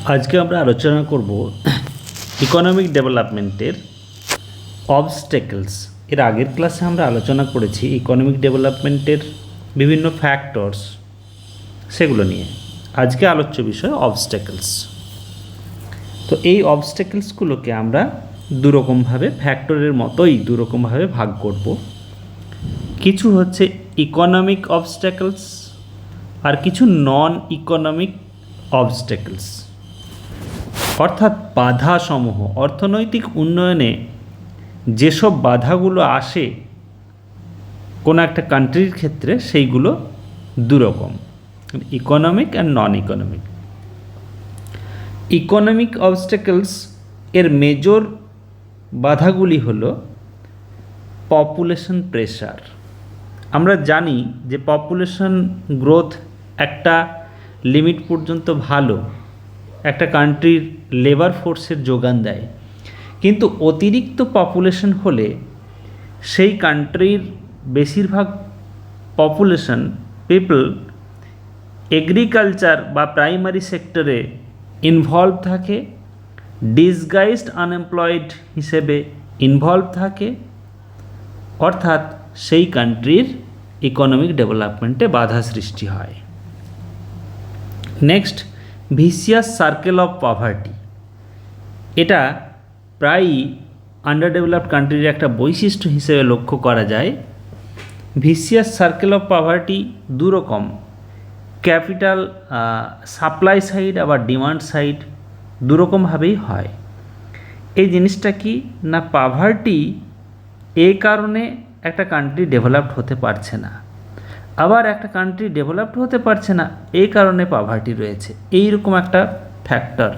আজকে আমরা আলোচনা করব ইকোনমিক ডেভেলপমেন্টের অবস্টেকলস। এর আগের ক্লাসে আমরা আলোচনা করেছি ইকোনমিক ডেভেলপমেন্টের বিভিন্ন ফ্যাক্টরস, সেগুলো নিয়ে। আজকে আলোচ্য বিষয় অবস্টেকলস। তো এই অবস্টেকলসগুলোকে আমরা দুরকমভাবে, ফ্যাক্টরের মতোই দুরকমভাবে ভাগ করব। কিছু হচ্ছে ইকোনমিক অবস্টেকলস আর কিছু নন ইকোনমিক অবস্টেকলস, অর্থাৎ বাধাসমূহ। অর্থনৈতিক উন্নয়নে যেসব বাধাগুলো আসে কোনো একটা কান্ট্রির ক্ষেত্রে, সেইগুলো দুরকম, economic and non economic. Economic obstacles এর মেজর বাধাগুলি হলো পপুলেশন প্রেশার। আমরা জানি যে পপুলেশন গ্রোথ একটা লিমিট পর্যন্ত ভালো, একটা কান্ট্রির লেবার ফোর্সের যোগান দেয়, কিন্তু অতিরিক্ত পপুলেশন হলে সেই কান্ট্রির বেশিরভাগ পপুলেশন পিপল এগ্রিকালচার বা প্রাইমারি সেক্টরে ইনভলভ থাকে, ডিসগাইজড আনএমপ্লয়েড হিসেবে ইনভলভ থাকে, অর্থাৎ সেই কান্ট্রির ইকোনমিক ডেভেলপমেন্টে বাধা সৃষ্টি হয়। Next, vicious circle of poverty. এটা প্রায়ই আন্ডার ডেভেলপড কান্ট্রির একটা বৈশিষ্ট্য হিসেবে লক্ষ্য করা যায়। ভিসিয়াস সার্কেল অফ পভার্টি দুরকম, ক্যাপিটাল সাপ্লাই সাইড আবার ডিমান্ড সাইড দুরকমভাবেই হয়। এই জিনিসটা কি না, পভার্টি এই কারণে একটা কান্ট্রি ডেভেলপড হতে পারছে না, আবার একটা কান্ট্রি ডেভেলপড হতে পারছে না এই কারণে পভার্টি রয়েছে, এইরকম একটা ফ্যাক্টর।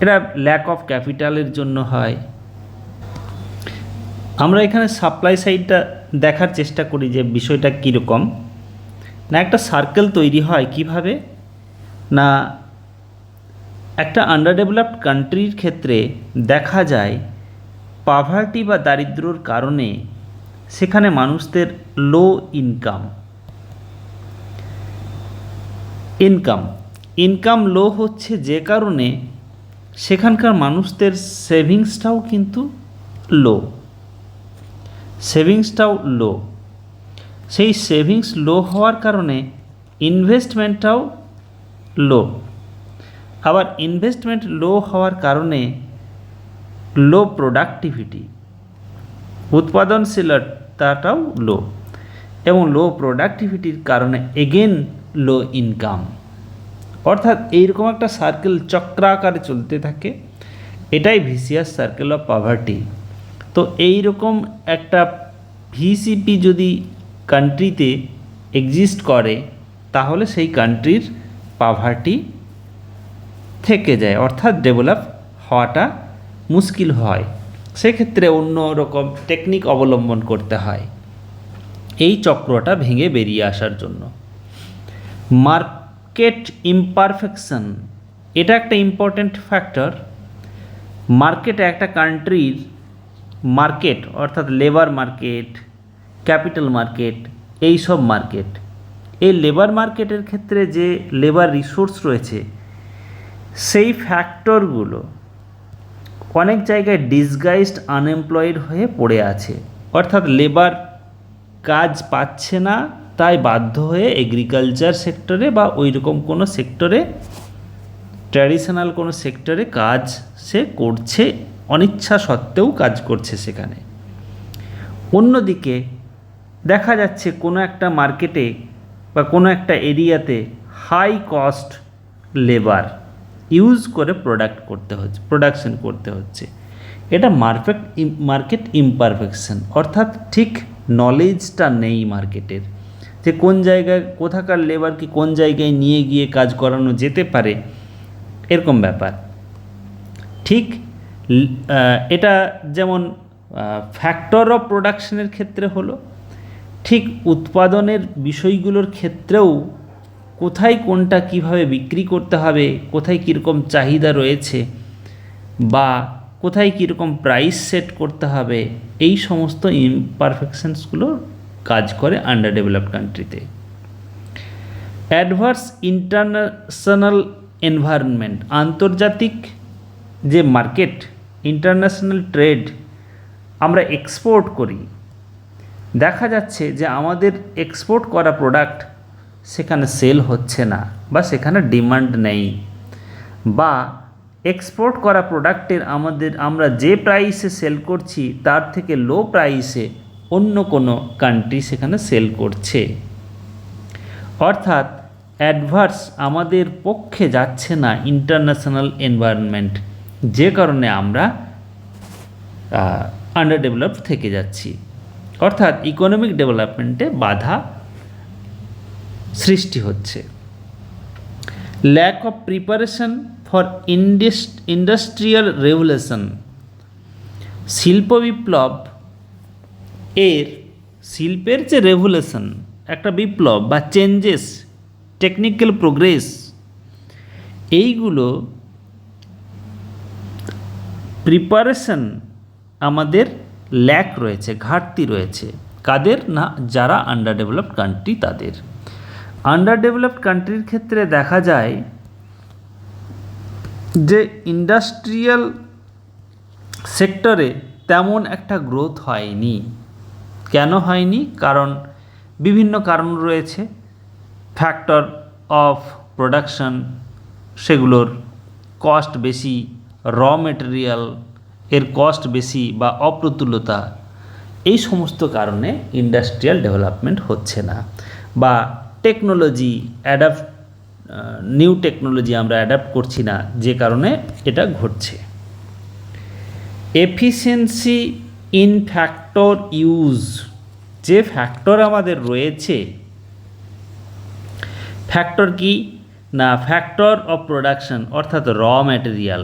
এটা ল্যাক অফ ক্যাপিটালের জন্য হয়। আমরা এখানে সাপ্লাই সাইডটা দেখার চেষ্টা করি যে বিষয়টা কীরকম। না, একটা সার্কেল তৈরি হয় কিভাবে না, একটা আন্ডার ডেভেলপড কান্ট্রির ক্ষেত্রে দেখা যায় পভার্টি বা দারিদ্র্যর কারণে সেখানে মানুষদের লো ইনকাম লো হচ্ছে, যে কারণে সেখানকার মানুষদের সেভিংসটাও কিন্তু লো। সেই সেভিংস লো হওয়ার কারণে ইনভেস্টমেন্টটাও লো। আবার ইনভেস্টমেন্ট লো হওয়ার কারণে লো প্রোডাক্টিভিটি, উৎপাদনশীলতাটাও লো, এবং লো প্রোডাক্টিভিটির কারণে এগেন লো ইনকাম। অর্থাৎ এইরকম একটা সার্কেল চক্রাকারে চলতে থাকে। এটাই ভিসিয়াস সার্কেল অফ পভার্টি। তো এইরকম একটা ভিসিপি যদি কান্ট্রিতে এক্সিস্ট করে, তাহলে সেই কান্ট্রির পভার্টি থেকে যায়, অর্থাৎ ডেভেলপ হওয়াটা মুশকিল হয়। সেক্ষেত্রে অন্য রকম টেকনিক অবলম্বন করতে হয় এই চক্রটা ভেঙে বেরিয়ে আসার জন্য। মার্কেট ইমপারফেকশন, এটা একটা ইম্পর্ট্যান্ট ফ্যাক্টর। মার্কেটে একটা কান্ট্রির মার্কেট, অর্থাৎ লেবার মার্কেট, ক্যাপিটাল মার্কেট, এই সব মার্কেট, এই লেবার মার্কেটের ক্ষেত্রে যে লেবার রিসোর্স রয়েছে, সেই ফ্যাক্টরগুলো অনেক জায়গায় ডিসগাইজড আনএমপ্লয়েড হয়ে পড়ে আছে। অর্থাৎ লেবার কাজ পাচ্ছে না, তাই বাধ্য হয়ে এগ্রিকালচার সেক্টরে বা ওই রকম কোনো সেক্টরে, ট্র্যাডিশনাল কোনো সেক্টরে কাজ সে করছে, অনিচ্ছা সত্ত্বেও কাজ করছে সেখানে। অন্যদিকে দেখা যাচ্ছে কোনো একটা মার্কেটে বা কোনো একটা এরিয়াতে হাই কস্ট লেবার ইউজ করে প্রোডাকশন করতে হচ্ছে। এটা মার্কেট ইমপারফেকশন, অর্থাৎ ঠিক নলেজটা নেই মার্কেটের, যে কোন জায়গায় কোথাকার লেবারকে কোন জায়গায় নিয়ে গিয়ে কাজ করানো যেতে পারে, এরকম ব্যাপার। ঠিক এটা যেমন ফ্যাক্টর অফ প্রোডাকশনের ক্ষেত্রে হলো, ঠিক উৎপাদনের বিষয়গুলোর ক্ষেত্রেও কোথায় কোনটা কিভাবে বিক্রি করতে হবে, কোথায় কীরকম চাহিদা রয়েছে, বা কোথায় কীরকম প্রাইস সেট করতে হবে, এই সমস্ত ইমপারফেকশনসগুলো কাজ করে আন্ডার ডেভেলপড কান্ট্রিতে। অ্যাডভার্স ইন্টারন্যাশনাল এনভায়রনমেন্ট, আন্তর্জাতিক যে মার্কেট, ইন্টারন্যাশনাল ট্রেড, আমরা এক্সপোর্ট করি, দেখা যাচ্ছে যে আমাদের এক্সপোর্ট করা প্রোডাক্ট সেখানে সেল হচ্ছে না বা সেখানে ডিমান্ড নেই, বা এক্সপোর্ট করা প্রোডাক্টের আমরা যে প্রাইসে সেল করছি তার থেকে লো প্রাইসে অন্য কোনো কান্ট্রি সেখানে সেল করছে। অর্থাৎ অ্যাডভার্স আমাদের পক্ষে যাচ্ছে না ইন্টারন্যাশনাল এনভায়রনমেন্ট, যে কারণে আমরা আন্ডার ডেভেলপড থেকে যাচ্ছি, অর্থাৎ ইকোনমিক ডেভেলপমেন্টে বাধা সৃষ্টি হচ্ছে। Lack of preparation for industrial revolution, শিল্প বিপ্লব শিল্পের যে রেভলিউশন, একটা বিপ্লব বা চেঞ্জেস, টেকনিক্যাল প্রোগ্রেস, এইগুলো প্রিপারেশন আমাদের ল্যাক রয়েছে, ঘাটতি রয়েছে। কাদের না? যারা আন্ডার ডেভেলপড কান্ট্রি তাদের। আন্ডার ডেভেলপড কান্ট্রির ক্ষেত্রে দেখা যায় যে ইন্ডাস্ট্রিয়াল সেক্টরে তেমন একটা গ্রোথ হয়নি। কেন হয়নি? কারণ বিভিন্ন কারণ রয়েছে। ফ্যাক্টর অফ প্রোডাকশন, সেগুলোর কস্ট বেশি, র মেটেরিয়াল এর কস্ট বেশি বা অপ্রতুলতা, এই সমস্ত কারণে ইন্ডাস্ট্রিয়াল ডেভেলপমেন্ট হচ্ছে না। বা টেকনোলজি নিউ টেকনোলজি আমরা অ্যাডাপ্ট করছি না, যে কারণে এটা ঘটছে। এফিসিয়েন্সি ইন ফ্যাক্টর ইউজ, যে ফ্যাক্টর আমাদের রয়েছে, ফ্যাক্টর কি না? ফ্যাক্টর অফ প্রোডাকশন, অর্থাৎ র ম্যাটেরিয়াল,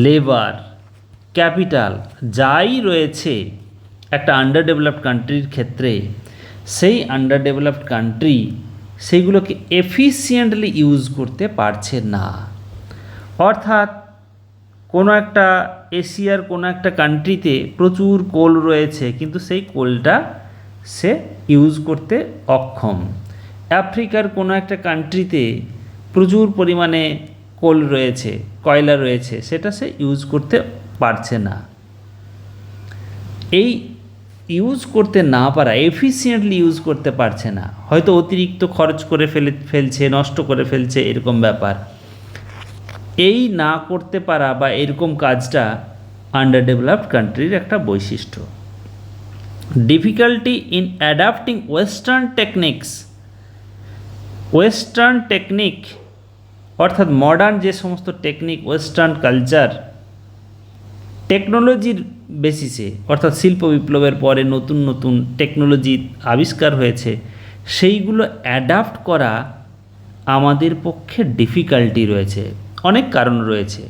লেবার, ক্যাপিটাল, যাই রয়েছে একটা আন্ডার ডেভেলপড কান্ট্রির ক্ষেত্রে, সেই আন্ডার ডেভেলপড কান্ট্রি সেইগুলোকে এফিসিয়েন্টলি ইউজ করতে পারছে না। অর্থাৎ কোনো একটা এশিয়ার কোনো একটা কান্ট্রিতে প্রচুর কোল রয়েছে, কিন্তু সেই কোলটা সে ইউজ করতে অক্ষম। আফ্রিকার কোনো একটা কান্ট্রিতে প্রচুর পরিমাণে কোল রয়েছে, কয়লা রয়েছে, সেটা সে ইউজ করতে পারছে না। এই ইউজ করতে না পারা, এফিসিয়েন্টলি ইউজ করতে পারছে না, হয়তো অতিরিক্ত খরচ করে ফেলছে, নষ্ট করে ফেলছে, এরকম ব্যাপার। এই না করতে পারা বা এরকম কাজটা আন্ডার ডেভেলপড কান্ট্রির একটা বৈশিষ্ট্য। Difficulty in adapting western techniques, western technique অর্থাৎ মডার্ন যে সমস্ত টেকনিক, ওয়েস্টার্ন কালচার, টেকনোলজির বেসিসে, অর্থাৎ শিল্প বিপ্লবের পরে নতুন নতুন টেকনোলজি আবিষ্কার হয়েছে, সেইগুলো অ্যাডাপ্ট করা আমাদের পক্ষে ডিফিকাল্টি রয়েছে। অনেক কারণ রয়েছে।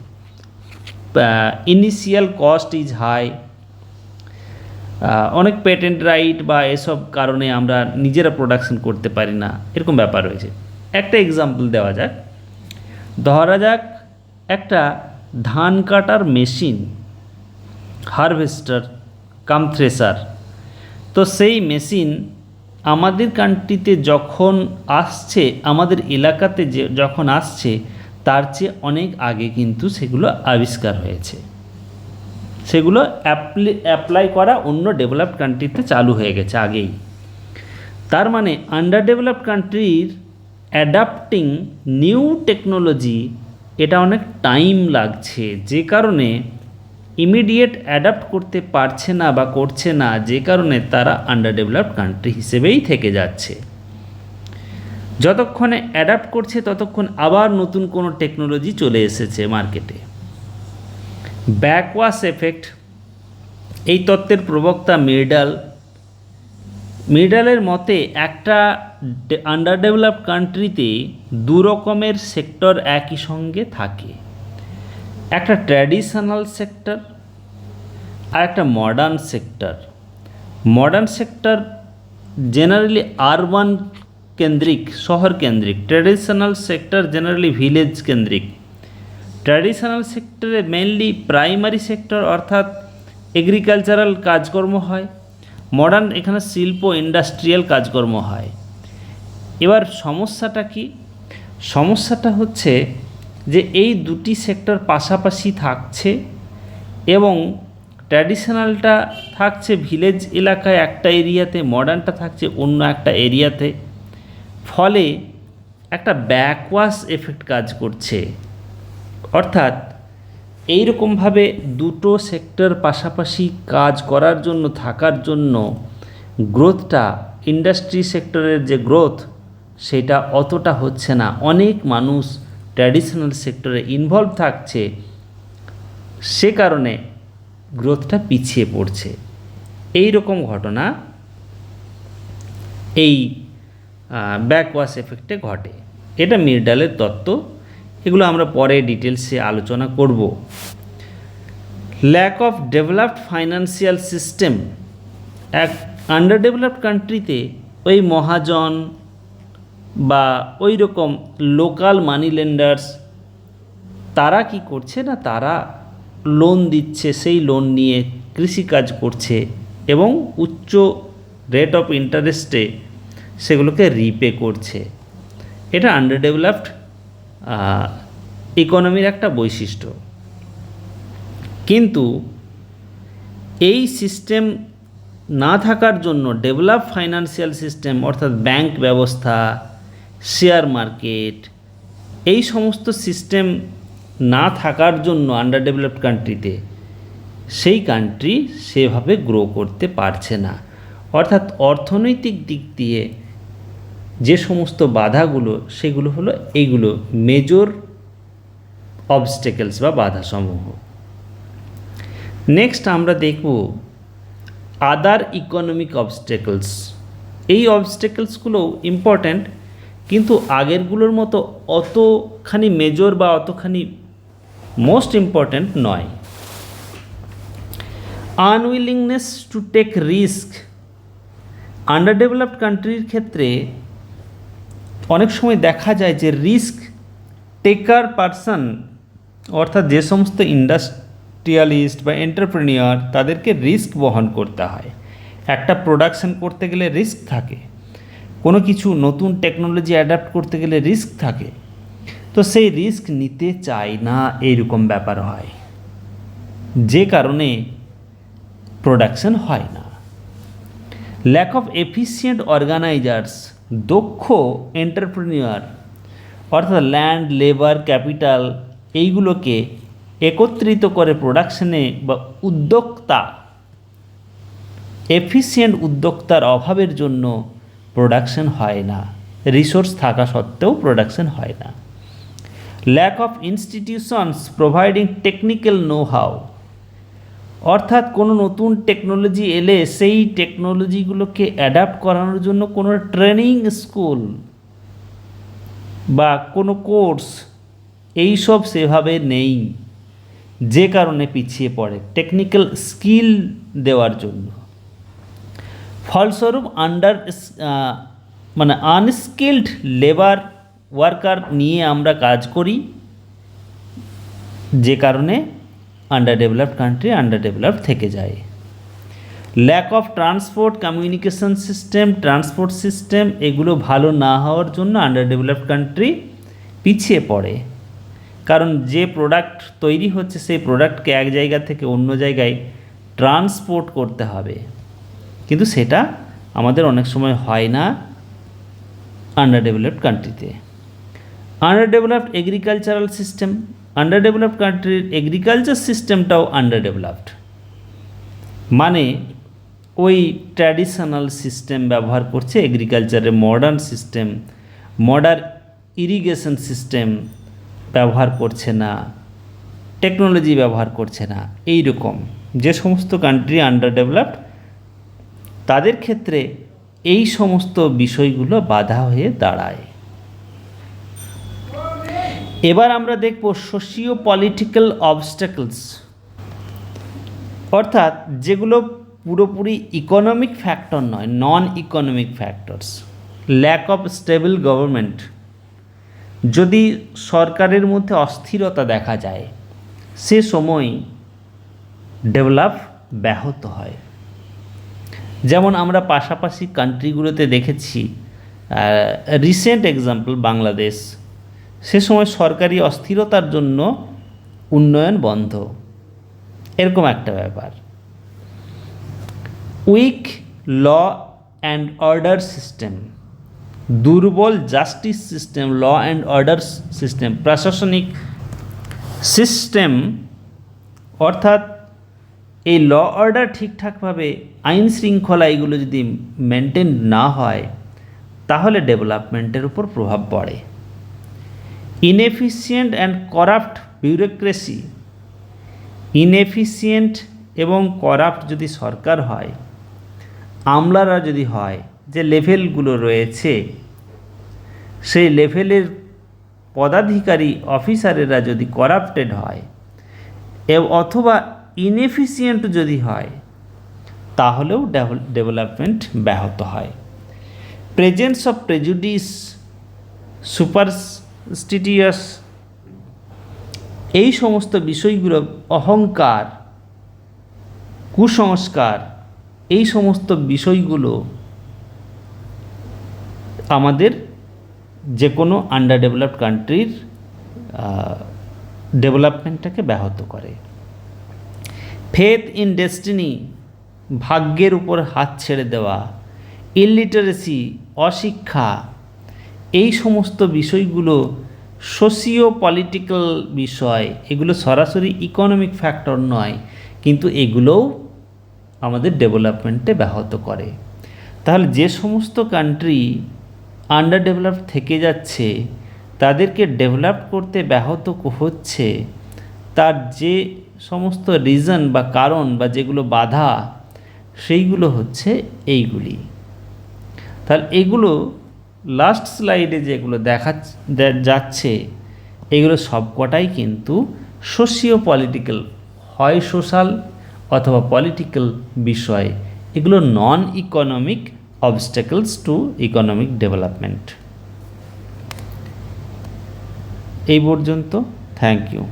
ইনিশিয়াল কস্ট ইজ হাই, অনেক পেটেন্ট রাইট বা এসব কারণে আমরা নিজেরা প্রোডাকশন করতে পারি না, এরকম ব্যাপার রয়েছে। একটা এক্সাম্পল দেওয়া যাক। ধরা যাক একটা ধান কাটার মেশিন, হারভেস্টার কাম থ্রেসার, তো সেই মেশিন আমাদের কান্ট্রিতে যখন আসছে, আমাদের এলাকাতে যখন আসছে, তার চেয়ে অনেক আগে কিন্তু সেগুলো আবিষ্কার হয়েছে, সেগুলো অ্যাপ্লাই করা অন্য ডেভেলপড কান্ট্রিতে চালু হয়ে গেছে আগেই। তার মানে আন্ডার ডেভেলপড কান্ট্রির অ্যাডাপ্টিং নিউ টেকনোলজি, এটা অনেক টাইম লাগছে, যে কারণে ইমিডিয়েট অ্যাডাপ্ট করতে পারছে না বা করছে না, যে কারণে তারা আন্ডার ডেভেলপড কান্ট্রি হিসেবেই থেকে যাচ্ছে। যতক্ষণে অ্যাডাপ্ট করছে ততক্ষণ আবার নতুন কোনো টেকনোলজি চলে এসেছে মার্কেটে। ব্যাকওয়াশ এফেক্ট, এই তত্ত্বের প্রবক্তা মিডালের মতে একটা আন্ডার ডেভেলপড কান্ট্রিতে দু রকমের সেক্টর একই সঙ্গে থাকে, একটা ট্র্যাডিশনাল সেক্টর আর একটা modern sector. Modern sector generally urban কেন্দ্রিক, শহর কেন্দ্রিক। ট্র্যাডিশনাল সেক্টর জেনারেলি ভিলেজ কেন্দ্রিক। ট্র্যাডিশনাল সেক্টরে মেনলি প্রাইমারি সেক্টর অর্থাৎ এগ্রিকালচারাল কাজকর্ম হয়। মডার্ন এখানে শিল্প ইন্ডাস্ট্রিয়াল কাজকর্ম হয়। এবার সমস্যাটা কি? সমস্যাটা হচ্ছে যে এই দুটি সেক্টর পাশাপাশি থাকছে এবং ট্র্যাডিশনালটা থাকছে ভিলেজ এলাকায় একটা এরিয়াতে, মডার্নটা থাকছে অন্য একটা এরিয়াতে, ফলে একটা ব্যাকওয়াশ এফেক্ট কাজ করছে। অর্থাৎ এইরকমভাবে দুটো সেক্টর পাশাপাশি কাজ করার জন্য, থাকার জন্য গ্রোথটা, ইন্ডাস্ট্রি সেক্টরের যে গ্রোথ সেটা অতটা হচ্ছে না। অনেক মানুষ ট্র্যাডিশনাল সেক্টরে ইনভলভ থাকছে, সে কারণে গ্রোথটা পিছিয়ে পড়ছে। এই রকম ঘটনা এই ব্যাকওয়াশ এফেক্টে ঘটে। এটা মিরডালের তত্ত্ব, এগুলো আমরা পরে ডিটেলসে আলোচনা করব। Lack of developed financial system. এক আন্ডার ডেভেলপড কান্ট্রিতে ওই মহাজন বা ওই রকম লোকাল মানি লেন্ডার্স তারা কি করছে না, তারা লোন দিচ্ছে, সেই লোন নিয়ে কৃষিকাজ করছে এবং উচ্চ রেট অফ ইন্টারেস্টে সেগুলোকে রিপে করছে। এটা আন্ডার ডেভেলপড ইকোনমির একটা বৈশিষ্ট্য। কিন্তু এই সিস্টেম না থাকার জন্য ডেভেলপ ফাইন্যান্সিয়াল সিস্টেম অর্থাৎ ব্যাংক ব্যবস্থা, শেয়ার মার্কেট, এই সমস্ত সিস্টেম না থাকার জন্য আন্ডার ডেভেলপড কান্ট্রিতে সেই কান্ট্রি সেভাবে গ্রো করতে পারছে না। অর্থাৎ অর্থনৈতিক দিক দিয়ে যে সমস্ত বাধাগুলো, সেগুলো হলো এইগুলো মেজর অবস্টেকেলস বা বাধাসমূহ। নেক্সট আমরা দেখব আদার ইকোনমিক অবস্টেকলস। এই অবস্টেকলসগুলো ইম্পর্ট্যান্ট, কিন্তু আগেরগুলোর মতো অতখানি মেজর বা অতখানি মোস্ট ইম্পর্ট্যান্ট নয়। Unwillingness to take risk. Under developed কান্ট্রির ক্ষেত্রে অনেক সময় দেখা যায় যে রিস্ক টেকার পারসন, অর্থাৎ যে সমস্ত ইন্ডাস্ট্রিয়ালিস্ট বা এন্টারপ্রেনিয়র, তাদেরকে রিস্ক বহন করতে হয়। একটা প্রোডাকশন করতে গেলে রিস্ক থাকে, কোনো কিছু নতুন টেকনোলজি অ্যাডাপ্ট করতে গেলে রিস্ক থাকে, তো সেই রিস্ক নিতে চায় না, এইরকম ব্যাপার হয়, যে কারণে প্রোডাকশন হয় না। Lack of efficient organisers. দক্ষ এন্টারপ্রেনিয়র অর্থাৎ ল্যান্ড, লেবার, ক্যাপিটাল এইগুলোকে একত্রিত করে প্রোডাকশনে বা উদ্যোক্তা, এফিসিয়েন্ট উদ্যোক্তার অভাবের জন্য প্রোডাকশন হয় না। রিসোর্স থাকা সত্ত্বেও প্রোডাকশন হয় না। Lack of institutions providing technical know how. অর্থাৎ কোনো নতুন টেকনোলজি এলে সেই টেকনোলজিগুলোকে অ্যাডাপ্ট করানোর জন্য কোনো ট্রেনিং স্কুল বা কোনো কোর্স এইসব সেভাবে নেই, যে কারণে পিছিয়ে পড়ে টেকনিক্যাল স্কিল দেওয়ার জন্য। ফলস্বরূপ আনস্কিল্ড লেবার ওয়ার্কার নিয়ে আমরা কাজ করি, যে কারণে under developed country under developed থেকে যায়। Lack of transport communication system, transport system এগুলো ভালো না হওয়ার জন্য আন্ডার ডেভেলপড কান্ট্রি পিছিয়ে পড়ে। কারণ যে প্রোডাক্ট তৈরি হচ্ছে সেই প্রোডাক্টকে এক জায়গা থেকে অন্য জায়গায় ট্রান্সপোর্ট করতে হবে, কিন্তু সেটা আমাদের অনেক সময় হয় না আন্ডার ডেভেলপড কান্ট্রিতে। Under developed agricultural system. Under developed কান্ট্রির এগ্রিকালচার সিস্টেমটাও আন্ডার ডেভেলপড, মানে ওই ট্র্যাডিশনাল সিস্টেম ব্যবহার করছে এগ্রিকালচারের, modern system, modern irrigation system ব্যবহার করছে না, টেকনোলজি ব্যবহার করছে না। এই রকম যে সমস্ত কান্ট্রি আন্ডার ডেভেলপড, তাদের ক্ষেত্রে এই সমস্ত বিষয়গুলো বাধা হয়ে দাঁড়ায়। এবার আমরা দেখব সোশিও পলিটিক্যাল অবস্টাকলস, অর্থাৎ যেগুলো পুরোপুরি ইকোনমিক ফ্যাক্টর নয়, non economic factors. Lack of stable government. যদি সরকারের মধ্যে অস্থিরতা দেখা যায়, সে সময় ডেভেলপ ব্যাহত হয়। যেমন আমরা পাশাপাশি কান্ট্রিগুলোতে দেখেছি, রিসেন্ট এক্সাম্পল বাংলাদেশ, সে সময় সরকারি অস্থিরতার জন্য উন্নয়ন বন্ধ, এরকম একটা ব্যাপার। Weak law and order system, দুর্বল justice system, law and order system, প্রশাসনিক সিস্টেম, অর্থাৎ এই ল অর্ডার ঠিকঠাকভাবে আইন শৃঙ্খলা এগুলো যদি মেনটেন না হয় তাহলে ডেভেলপমেন্টের উপর প্রভাব পড়ে। Inefficient and corrupt bureaucracy, inefficient এবং করাপ্ট যদি সরকার হয়, আমলারা যদি হয়, যে লেভেলগুলো রয়েছে সেই লেভেলের পদাধিকারী অফিসারেরা যদি করাপ্টেড হয় অথবা ইনএফিসিয়েন্ট যদি হয় তাহলেও ডেভেলপমেন্ট ব্যাহত হয়। প্রেজেন্স অফ প্রেজুডিস, সুপারস্টিটিয়াস, এই সমস্ত বিষয়গুলো, অহংকার, কুসংস্কার, এই সমস্ত বিষয়গুলো আমাদের যে কোনো আন্ডার ডেভেলপড কান্ট্রির ডেভেলপমেন্টটাকে ব্যাহত করে। ফেথ ইন ডেস্টিনি, ভাগ্যের উপর হাত ছেড়ে দেওয়া, ইলিটারেসি, অশিক্ষা, এই সমস্ত বিষয়গুলো সোশিও পলিটিক্যাল বিষয়, এগুলো সরাসরি ইকোনমিক ফ্যাক্টর নয়, কিন্তু এগুলোও আমাদের ডেভেলপমেন্টে ব্যাহত করে। তাহলে যে সমস্ত কান্ট্রি আন্ডার ডেভেলপ থেকে যাচ্ছে তাদেরকে ডেভেলপ করতে ব্যাহত হচ্ছে, তার যে সমস্ত রিজন বা কারণ বা যেগুলো বাধা, সেইগুলো হচ্ছে এইগুলি। তাহলে এগুলো লাস্ট স্লাইডে যেগুলো যাচ্ছে এগুলো সবকটাই কিন্তু সোশিও পলিটিক্যাল, হয় সোশ্যাল অথবা পলিটিক্যাল বিষয়, এগুলো non economic obstacles two economic development. এই পর্যন্ত, থ্যাংক ইউ।